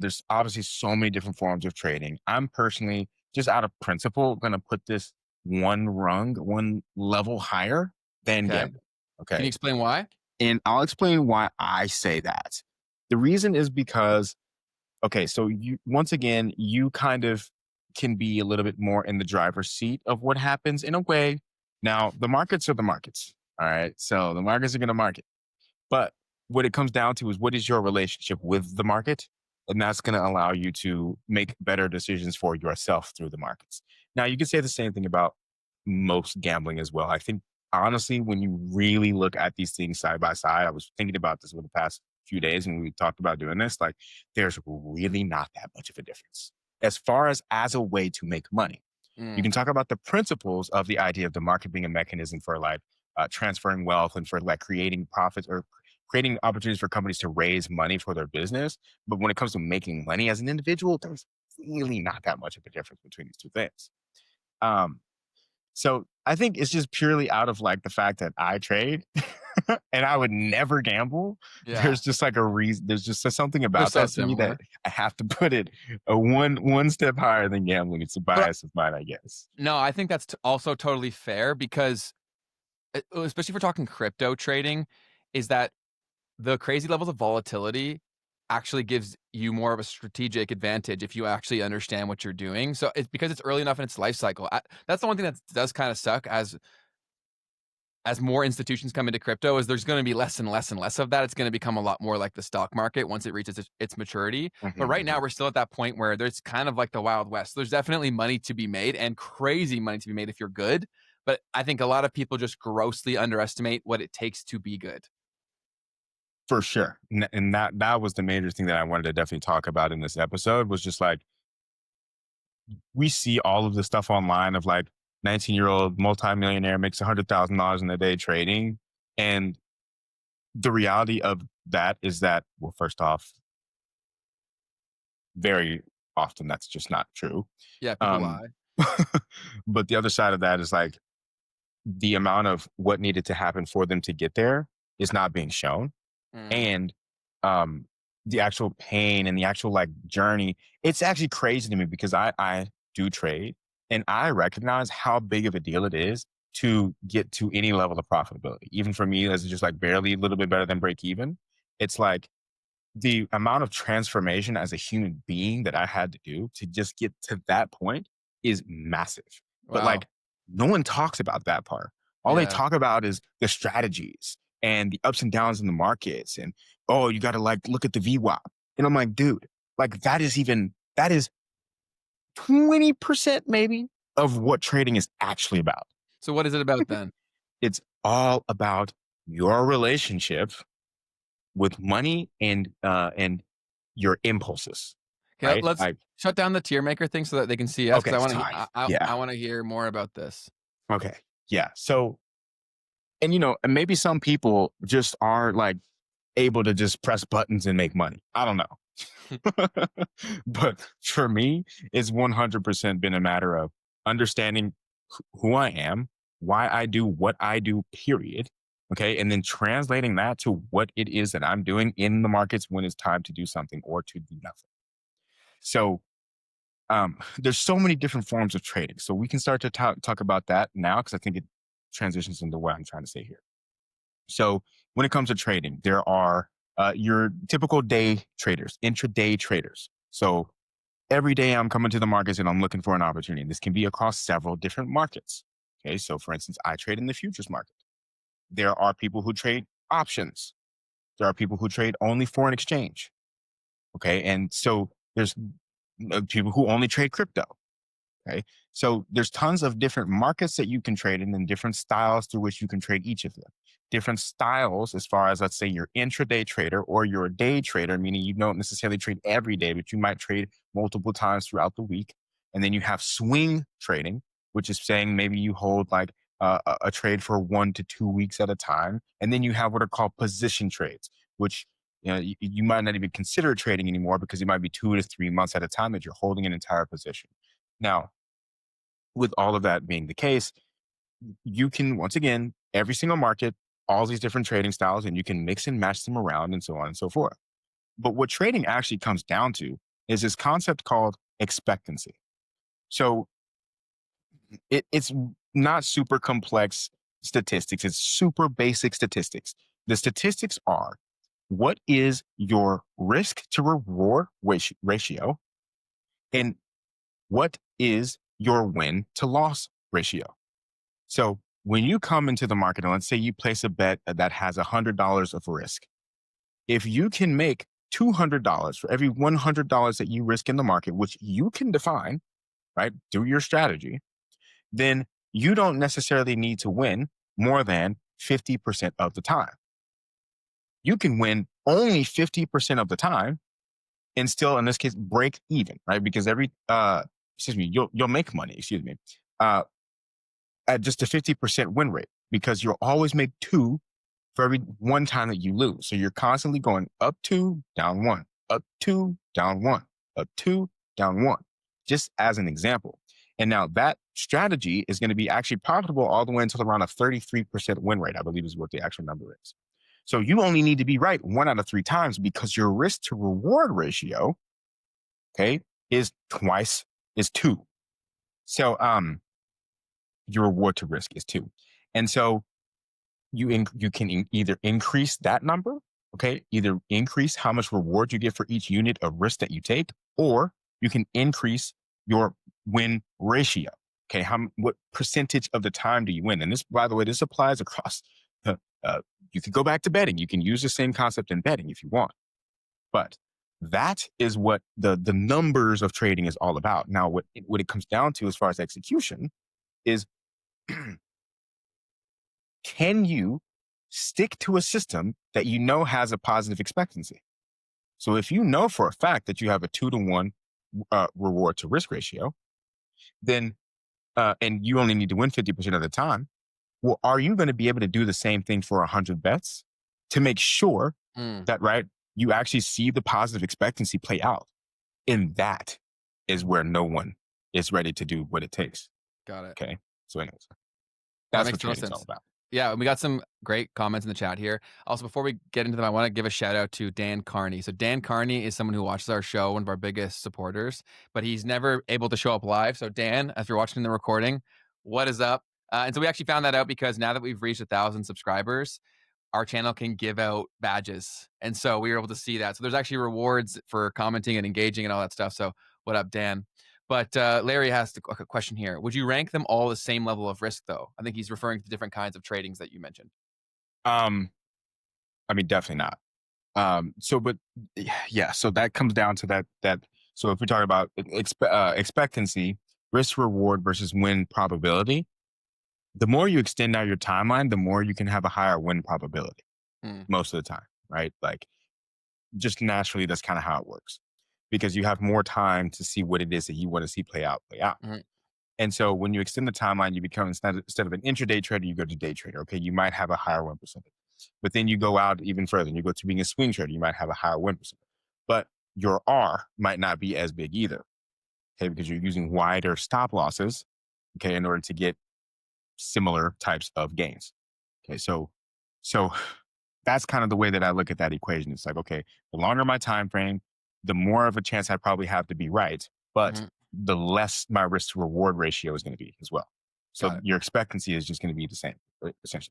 there's obviously so many different forms of trading. I'm personally, just out of principle, going to put this one level higher than Okay. gambling. Can you Okay. explain why? And I'll explain why I say that. The reason is because, okay, so once again, you kind of can be a little bit more in the driver's seat of what happens in a way. Now, the markets are the markets. All right. So the markets are going to market. But what it comes down to is, what is your relationship with the market? And that's going to allow you to make better decisions for yourself through the markets. Now, you can say the same thing about most gambling as well. I think, honestly, when you really look at these things side by side, I was thinking about this over the past few days when we talked about doing this, like, there's really not that much of a difference as far as a way to make money. You Mm. can talk about the principles of the idea of the market being a mechanism for like transferring wealth and for like creating profits or creating opportunities for companies to raise money for their business. But when it comes to making money as an individual, there's really not that much of a difference between these two things. Um, so I think it's just purely out of like the fact that I trade and I would never gamble. Yeah. There's just like a reason. There's just something We're about so that to me that similar. I have to put it a one step higher than gambling. It's a But bias of mine, I guess. no, I think that's also totally fair because especially if we're talking crypto trading, is that the crazy levels of volatility actually gives you more of a strategic advantage if you actually understand what you're doing. So it's because it's early enough in its life cycle. That's the one thing that does kind of suck as more institutions come into crypto is there's going to be less and less and less of that. It's going to become a lot more like the stock market once it reaches its maturity. But right now Mhm. we're still at that point where there's kind of like the Wild West. There's definitely money to be made and crazy money to be made if you're good. But I think a lot of people just grossly underestimate what it takes to be good. For sure. And that was the major thing that I wanted to definitely talk about in this episode was just like, we see all of the stuff online of like 19-year-old multimillionaire makes $100,000 in a day trading. And the reality of that is that, well, first off, very often that's just not true. Yeah, people Um, lie. but the other side of that is like the amount of what needed to happen for them to get there is not being shown. Mm. And um the actual pain and the actual like journey, it's actually crazy to me because I do trade and I recognize how big of a deal it is to get to any level of profitability. Even for me, as just like barely a little bit better than break even, it's like the amount of transformation as a human being that I had to do to just get to that point is massive. But Wow. like, no one talks about that part. All they Yeah. talk about is the strategies and the ups and downs in the markets. And, oh, you got to like look at the VWAP. And I'm like, dude, like that is 20% maybe of what trading is actually about. So what is it about then? It's all about your relationship with money and your impulses, Okay, right? let's Like, shut down the tier maker thing so that they can see us because okay, I want to. sorry. Yeah. I want to hear more about this. Okay. Yeah. So, and and maybe some people just are like able to just press buttons and make money. I don't know. But for me, it's 100% been a matter of understanding who I am, why I do what I do, period. Okay. And then translating that to what it is that I'm doing in the markets when it's time to do something or to do nothing. So there's so many different forms of trading. So we can start to talk about that now because I think it transitions into what I'm trying to say here. So when it comes to trading, there are your typical day traders, intraday traders. So every day I'm coming to the markets and I'm looking for an opportunity. This can be across several different markets. Okay. So for instance, I trade in the futures market. There are people who trade options. There are people who trade only foreign exchange. Okay. And so there's people who only trade crypto. Okay. So there's tons of different markets that you can trade in and different styles through which you can trade each of them. Different styles, as far as let's say you're intraday trader or you're a day trader, meaning you don't necessarily trade every day, but you might trade multiple times throughout the week. And then you have swing trading, which is saying maybe you hold like a trade for 1 to 2 weeks at a time. And then you have what are called position trades, which you might not even consider trading anymore because it might be 2 to 3 months at a time that you're holding an entire position. Now, with all of that being the case, you can, once again, every single market, all these different trading styles, and you can mix and match them around and so on and so forth. But what trading actually comes down to is this concept called expectancy. So it's not super complex statistics, it's super basic statistics. The statistics are, what is your risk to reward ratio, and what is your win to loss ratio? So when you come into the market, and let's say you place a bet that has $100 of risk, if you can make $200 for every $100 that you risk in the market, which you can define, right, through your strategy, then you don't necessarily need to win more than 50% of the time. You can win only 50% of the time and still, in this case, break even, right? Because you'll make money, at just a 50% win rate, because you'll always make two for every one time that you lose. So you're constantly going up two, down one, up two, down one, up two, down one, just as an example. And now that strategy is going to be actually profitable all the way until around a 33% win rate, I believe is what the actual number is. So you only need to be right 1 out of 3 times, because your risk to reward ratio, okay, is 2. So your reward to risk is 2. And so you can either increase that number, okay, either increase how much reward you get for each unit of risk that you take, or you can increase your win ratio. Okay, what percentage of the time do you win? And this, by the way, this applies across. You could go back to betting. You can use the same concept in betting if you want, but that is what the numbers of trading is all about. Now, what it comes down to as far as execution is, can you stick to a system that you know has a positive expectancy? So if you know for a fact that you have a 2-to-1 reward to risk ratio, then and you only need to win 50% of the time, well, are you going to be able to do the same thing for 100 bets to make sure that, right, you actually see the positive expectancy play out? And that is where no one is ready to do what it takes. Got it. Okay. So anyways, That that's makes what total trading's all sense. about. Yeah, we got some great comments in the chat here. Also, before we get into them, I want to give a shout out to Dan Carney. So Dan Carney is someone who watches our show, one of our biggest supporters, but he's never able to show up live. So Dan, if you're watching the recording, what is up? And so we actually found that out because now that we've reached 1,000 subscribers, our channel can give out badges. And so we were able to see that. So there's actually rewards for commenting and engaging and all that stuff. So what up, Dan? But Larry has a question here. Would you rank them all the same level of risk, though? I think he's referring to the different kinds of tradings that you mentioned. I mean, definitely not. But yeah, so that comes down to that. So if we talk about expectancy, risk reward versus win probability, the more you extend out your timeline, the more you can have a higher win probability most of the time, right? Like, just naturally, that's kind of how it works, because you have more time to see what it is that you want to see play out. And so when you extend the timeline, you become, instead of an intraday trader, you go to day trader. Okay, you might have a higher win percentage, but then you go out even further and you go to being a swing trader, you might have a higher win percentage, but your R might not be as big either. Okay, because you're using wider stop losses, okay, in order to get similar types of gains. Okay, so that's kind of the way that I look at that equation. It's like, okay, the longer my time frame, the more of a chance I probably have to be right, but the less my risk to reward ratio is going to be as well. So your expectancy is just going to be the same, essentially.